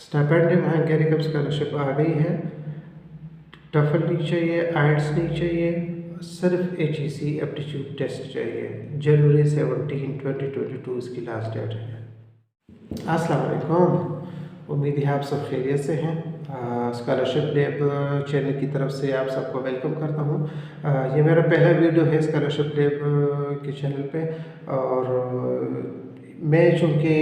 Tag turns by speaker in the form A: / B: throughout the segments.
A: Stipendium Hungaricum scholarship आ गई है। TOEFL नहीं चाहिए, आइट्स नहीं चाहिए, सिर्फ HEC एप्टीट्यूड टेस्ट चाहिए। जनवरी 17, 2022 इसकी लास्ट डेट है। अस्सलाम वालेकुम, उम्मीद है आप सब खैरियत से हैं। स्कॉलरशिप लैब चैनल की तरफ से आप सबको वेलकम करता हूं। ये मेरा पहला वीडियो है स्कॉलरशिप लैब के चैनल पे, और मैं चूँकि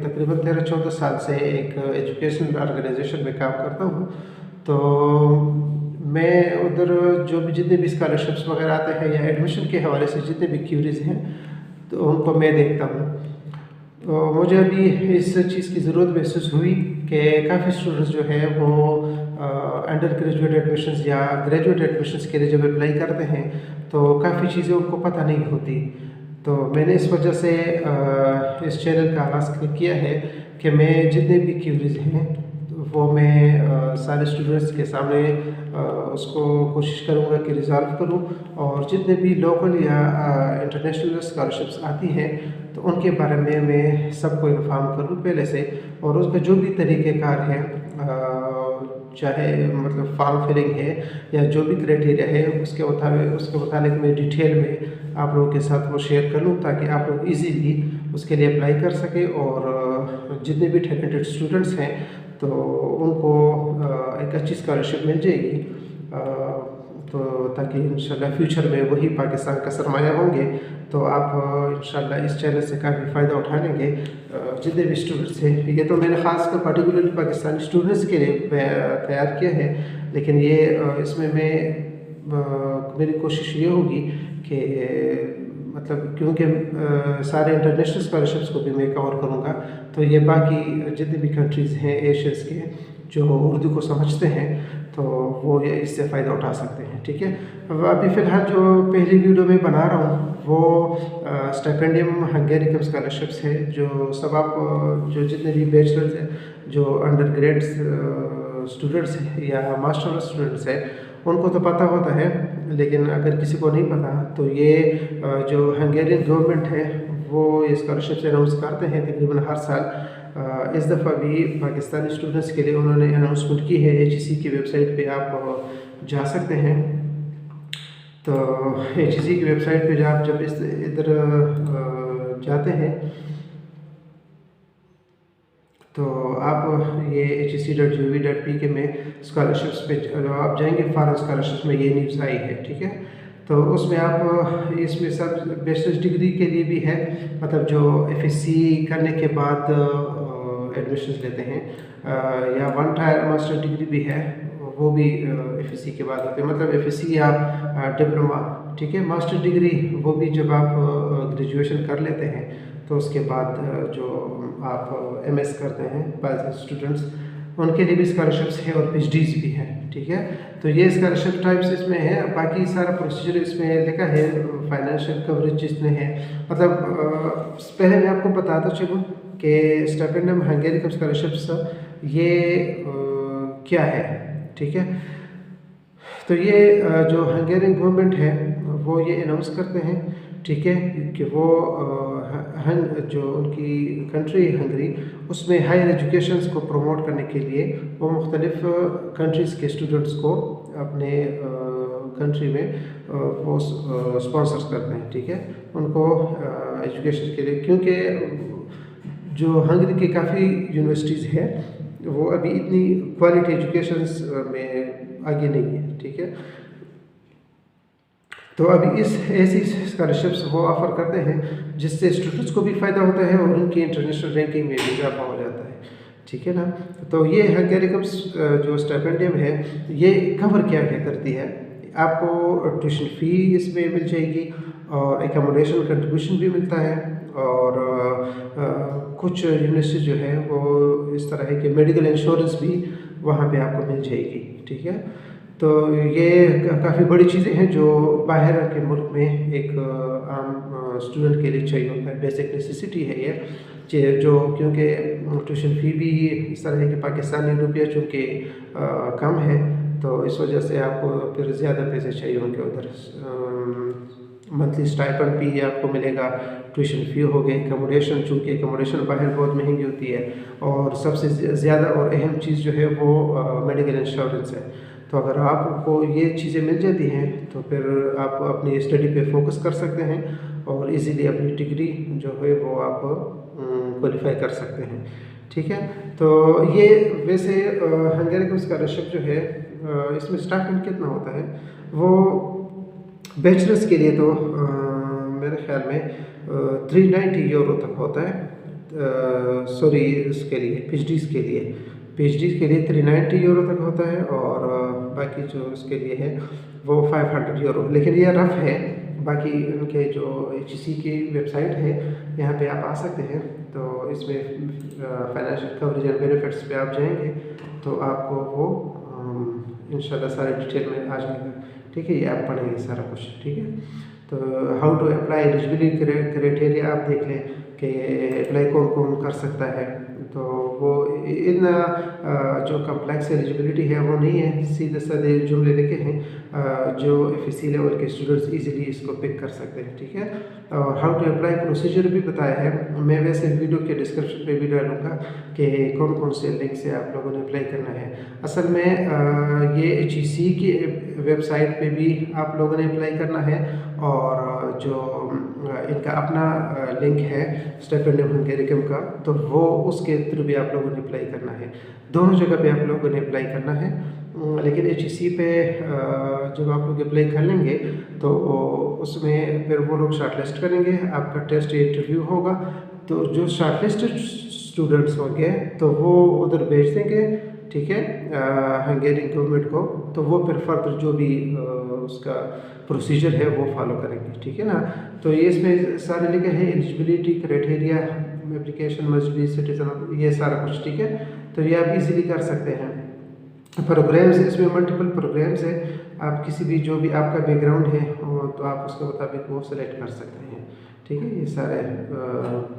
A: तकरीबन 13-14 साल से एक एजुकेशनल ऑर्गेनाइजेशन में काम करता हूँ, तो मैं उधर जो भी जितने भी स्कॉलरशिप्स वगैरह आते हैं या एडमिशन के हवाले से जितने भी क्यूरीज हैं तो उनको मैं देखता हूँ। तो मुझे अभी इस चीज़ की ज़रूरत महसूस हुई कि काफ़ी स्टूडेंट्स जो है वो अंडर ग्रेजुएट एडमिशन्स या ग्रेजुएट एडमिशन्स के लिए जब अप्लाई करते हैं तो काफ़ी चीज़ें उनको पता नहीं होती। तो मैंने इस वजह से इस चैनल का आगाज़ किया है कि मैं जितने भी क्यूरीज हैं वो मैं सारे स्टूडेंट्स के सामने उसको कोशिश करूँगा कि रिज़ॉल्व करूँ, और जितने भी लोकल या इंटरनेशनल स्कॉलरशिप्स आती हैं तो उनके बारे में मैं सबको इन्फॉर्म करूँ पहले से, और उसका जो भी तरीक़ेकार है, चाहे मतलब फॉर्म फिलिंग है या जो भी क्राइटेरिया है उसके मुताबिक मैं डिटेल में आप लोगों के साथ वो शेयर कर लूँ, ताकि आप लोग इजीली उसके लिए अप्लाई कर सकें। और जितने भी टैलेंटेड स्टूडेंट्स हैं तो उनको एक अच्छी स्कॉलरशिप मिल जाएगी, तो ताकि इंशाल्लाह फ्यूचर में वही पाकिस्तान का सरमाया होंगे। तो आप इंशाल्लाह इस चैनल से काफ़ी फ़ायदा उठा लेंगे जितने भी स्टूडेंट्स हैं। ये तो मैंने ख़ासकर पर्टिकुलरली पाकिस्तानी स्टूडेंट्स के लिए तैयार किया है, लेकिन ये इसमें मेरी कोशिश ये होगी कि मतलब क्योंकि सारे इंटरनेशनल स्कॉलरशिप्स को भी मैं कवर करूँगा, तो ये बाकी जितनी भी कंट्रीज़ हैं एशियस के जो उर्दू को समझते हैं तो वो ये इससे फ़ायदा उठा सकते हैं। ठीक है, अब अभी फ़िलहाल जो पहली वीडियो में बना रहा हूँ वो स्टाइपेंडियम हंगेरिकम स्कॉलरशिप्स है, जो सब आप जो जितने भी बैचलर्स हैं, जो अंडर ग्रेड्स स्टूडेंट्स हैं या मास्टर स्टूडेंट्स हैं उनको तो पता होता है, लेकिन अगर किसी को नहीं पता तो ये जो हंगेरियन गवर्नमेंट है वो ये स्कॉलरशिप्स अनाउंस करते हैं तकरीबन हर साल। इस दफ़ा भी पाकिस्तानी स्टूडेंट्स के लिए उन्होंने अनाउंसमेंट की है। HEC की वेबसाइट पे आप जा सकते हैं। तो HEC की वेबसाइट पे जब इधर जाते हैं तो आप ये HEC.gov.pk में स्कॉलरशिप्स पे आप जाएंगे, फॉरेन स्कॉलरशिप्स में ये न्यूज़ आई है। ठीक है, तो उसमें आप इसमें सब बैचलर्स डिग्री के लिए भी है, मतलब जो FSc करने के बाद एडमिशन्स लेते हैं, या 1 टायर मास्टर डिग्री भी है, वो भी FSc के बाद होते हैं। मतलब FSc या डिप्लोमा, ठीक है, मास्टर डिग्री वो भी जब आप ग्रेजुएशन कर लेते हैं तो उसके बाद जो आप MS करते हैं बायस स्टूडेंट्स, उनके लिए भी स्कॉलरशिप्स हैं और PhDs भी हैं। ठीक है, तो ये स्कॉलरशिप टाइप्स इसमें है। बाकी सारा प्रोसीजर इसमें लिखा है, फाइनेंशियल कवरेज जिसमें है। मतलब पहले मैं आपको बताता चलूँ कि स्टाइपेंडियम हंगेरिकम स्कॉलरशिप्स ये क्या है। ठीक है, तो ये जो हंगेरियन गवर्नमेंट है वो ये अनाउंस करते हैं, ठीक है, कि वो जो उनकी कंट्री हंगरी उसमें हायर एजुकेशंस को प्रमोट करने के लिए वो मुख्तलिफ कंट्रीज़ के स्टूडेंट्स को अपने कंट्री में वो स्पॉन्सर्स करते हैं। ठीक है, उनको एजुकेशन के लिए, क्योंकि जो हंगरी की काफ़ी यूनिवर्सिटीज़ हैं वो अभी इतनी क्वालिटी एजुकेशंस में आगे नहीं है। ठीक है, तो अभी ऐसी स्कॉलरशिप्स वो ऑफ़र करते हैं जिससे स्टूडेंट्स को भी फ़ायदा होता है और उनकी इंटरनेशनल रैंकिंग में भी इजाफा हो जाता है। ठीक है ना, तो ये हंगेरिकम जो स्टाइपेंडियम है ये कवर क्या क्या करती है। आपको ट्यूशन फ़ी इसमें मिल जाएगी और एकोमोडेशन कंट्रीब्यूशन भी मिलता है, और कुछ यूनिवर्सिटी जो है वो इस तरह है कि मेडिकल इंश्योरेंस भी वहाँ पे आपको मिल जाएगी। ठीक है, तो ये काफ़ी बड़ी चीज़ें हैं जो बाहर के मुल्क में एक आम स्टूडेंट के लिए चाहिए होता है, बेसिक नेसेसिटी है ये, जो क्योंकि ट्यूशन फ़ी भी इस तरह है कि पाकिस्तानी रुपया चूँकि कम है तो इस वजह से आपको फिर ज़्यादा पैसे चाहिए होंगे उधर मंथली स्टाइपेंड भी आपको मिलेगा, ट्यूशन फ़ी हो गई, एकोमोडेशन, चूँकि एकोमोडेशन बाहर बहुत महंगी होती है, और सबसे ज़्यादा और अहम चीज़ जो है वो मेडिकल इंश्योरेंस है। तो अगर आपको ये चीज़ें मिल जाती हैं तो फिर आप अपनी स्टडी पे फोकस कर सकते हैं और इजीली अपनी डिग्री जो है वो आप क्वालिफाई कर सकते हैं। ठीक है, तो ये वैसे हंगेरियन स्कॉलरशिप जो है इसमें स्टाइपेंड कितना होता है, वो बैचलर्स के लिए तो मेरे ख्याल में 390 यूरो तक होता है। सॉरी, इसके लिए पीएचडीज़ के लिए 390 यूरो तक होता है, और बाकी जो इसके लिए है वो 500 यूरो। लेकिन ये रफ है, बाकी उनके जो HEC की वेबसाइट है यहाँ पे आप आ सकते हैं, तो इसमें फाइनेंशियल कवरेज एंड बेनिफिट्स पे आप जाएंगे तो आपको वो इंशाल्लाह सारे डिटेल में आ जाएगा। ठीक है, ये आप पढ़ेंगे सारा कुछ। ठीक है, तो how to apply eligibility criteria आप देख लें कि अप्लाई कौन कौन कर सकता है। तो वो इन जो कम्प्लेक्स एलिजिबिलिटी है वो नहीं है, सीधे साधे जुमले लिखे हैं जो FSC लेवल के स्टूडेंट्स इजीली इसको पिक कर सकते हैं। ठीक है, और हाउ टू अप्लाई प्रोसीजर भी बताया है, मैं वैसे वीडियो के डिस्क्रिप्शन पे भी डालूंगा कि कौन कौन से लिंक से आप लोगों ने अप्लाई करना है। असल में ये HEC की वेबसाइट पे भी आप लोगों ने अप्लाई करना है, और जो इनका अपना लिंक है स्टाइपेंडियम हंगेरियम का, तो वो उसके थ्रू भी आप लोगों ने अप्लाई करना है। दोनों जगह पे आप लोगों ने अप्लाई करना है। लेकिन HEC पे जब आप लोग अप्लाई कर लेंगे तो उसमें फिर वो लोग शॉर्टलिस्ट करेंगे, आपका टेस्ट इंटरव्यू होगा, तो जो शॉर्टलिस्टेड स्टूडेंट्स होंगे तो वो उधर भेज देंगे। ठीक है, हंगेरियन गवर्नमेंट को, तो वो फिर फर्दर जो भी उसका प्रोसीजर है वो फॉलो करेंगे। ठीक है ना, तो ये इसमें सारे लिखे हैं, eligibility criteria, application must be citizen, ये सारा कुछ। ठीक है, तो ये आप इजीली कर सकते हैं। प्रोग्राम्स, इसमें मल्टीपल प्रोग्राम्स है, आप किसी भी जो भी आपका बैकग्राउंड है तो आप उसके मुताबिक वो सेलेक्ट कर सकते हैं। ठीक है, ये सारे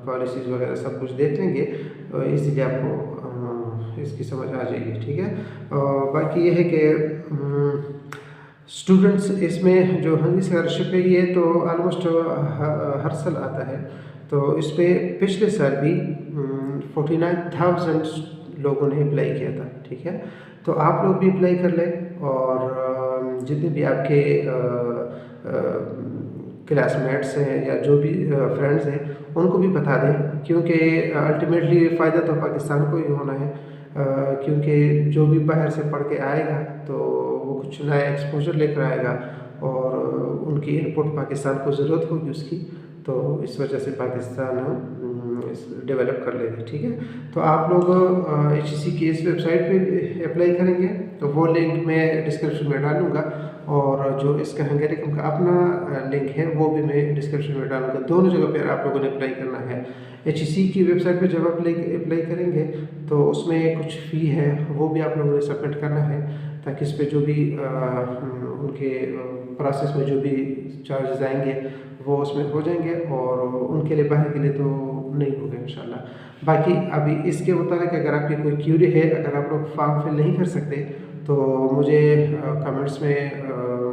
A: पॉलिसीज़ वगैरह सब कुछ देख लेंगे, इसीलिए आपको इसकी समझ आ जाएगी। ठीक है, बाकी ये है कि स्टूडेंट्स इसमें जो हंगरी स्कॉलरशिप है ये तो ऑलमोस्ट हर साल आता है, तो इस पर पिछले साल भी 49,000 लोगों ने अप्लाई किया था। ठीक है, तो आप लोग भी अप्लाई कर लें, और जितने भी आपके क्लासमेट्स हैं या जो भी फ्रेंड्स हैं उनको भी बता दें, क्योंकि अल्टीमेटली फ़ायदा तो पाकिस्तान को ही होना है, क्योंकि जो भी बाहर से पढ़ के आएगा तो वो कुछ नया एक्सपोजर लेकर आएगा, और उनकी इनपुट पाकिस्तान को ज़रूरत होगी उसकी, तो इस वजह से पाकिस्तान डेवलप कर लेगा। ठीक है, तो आप लोग HEC की इस वेबसाइट पे अप्लाई करेंगे, तो वो लिंक मैं डिस्क्रिप्शन में डालूंगा, और जो इसका हंगेरियन का अपना लिंक है वो भी मैं डिस्क्रिप्शन में डालूंगा। दोनों जगह पर आप लोगों ने अप्लाई करना है। HEC की वेबसाइट पे जब आप अप्लाई करेंगे तो उसमें कुछ फ़ी है, वो भी आप लोगों ने सबमिट करना है, ताकि इस पर जो भी उनके प्रोसेस में जो भी चार्जेस आएंगे वो उसमें हो जाएंगे, और उनके लिए बाहर के लिए तो नहीं होगा इंशाल्लाह। बाकी अभी इसके मुताबिक अगर आपकी कोई क्यूरी है, अगर आप लोग फॉर्म फिल नहीं कर सकते तो मुझे कमेंट्स में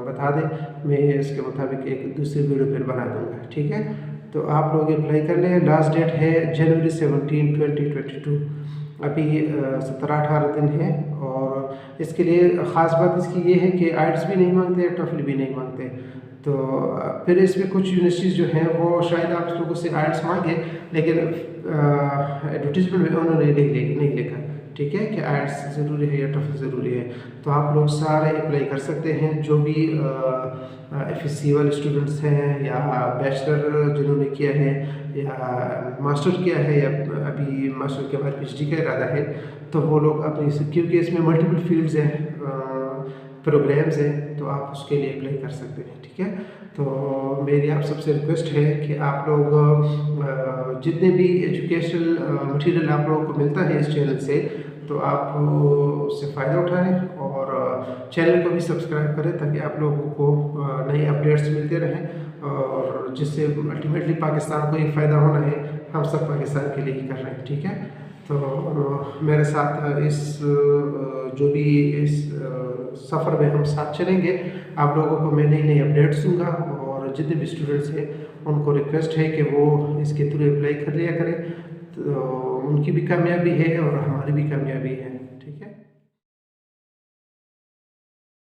A: बता दें, मैं इसके मुताबिक एक दूसरी वीडियो फिर बना दूँगा। ठीक है, तो आप लोग अप्लाई कर लें। लास्ट डेट है जनवरी 17, 2022, अभी 17-18 दिन है, और इसके लिए ख़ास बात इसकी ये है कि आइट्स भी नहीं मांगते, टफल भी नहीं मांगते। तो फिर इसमें कुछ यूनिवर्सिटीज़ जो हैं वो शायद आप लोगों से आइट्स मांगे, लेकिन एडवर्टीजमेंट में उन्होंने नहीं लिखा। ठीक है, कि आइट्स ज़रूरी है या टफल ज़रूरी है, तो आप लोग सारे अप्लाई कर सकते हैं, जो भी FSC वाले स्टूडेंट्स हैं, या बैचलर जिन्होंने किया है, या मास्टर किया है, या अभी मास्टर के बाद PhD का इरादा है, तो वो लोग अपनी, क्योंकि इसमें मल्टीपल फील्ड्स हैं, प्रोग्राम्स हैं, तो आप उसके लिए अप्लाई कर सकते हैं। ठीक है, तो मेरी आप सबसे रिक्वेस्ट है कि आप लोग जितने भी एजुकेशनल मटेरियल आप लोगों को मिलता है इस चैनल से, तो आप उससे फ़ायदा उठाएं, और चैनल को भी सब्सक्राइब करें, ताकि आप लोगों को नए अपडेट्स मिलते रहें, और जिससे अल्टीमेटली पाकिस्तान को ही फ़ायदा होना है, हम सब पाकिस्तान के लिए ही कर रहे हैं। ठीक है, तो मेरे साथ इस जो भी इस सफ़र में हम साथ चलेंगे, आप लोगों को मैं नई अपडेट्स दूँगा, और जितने भी स्टूडेंट्स हैं उनको रिक्वेस्ट है कि वो इसके थ्रू अप्लाई कर लिया करें, तो उनकी भी कामयाबी है और हमारी भी कामयाबी है। ठीक है।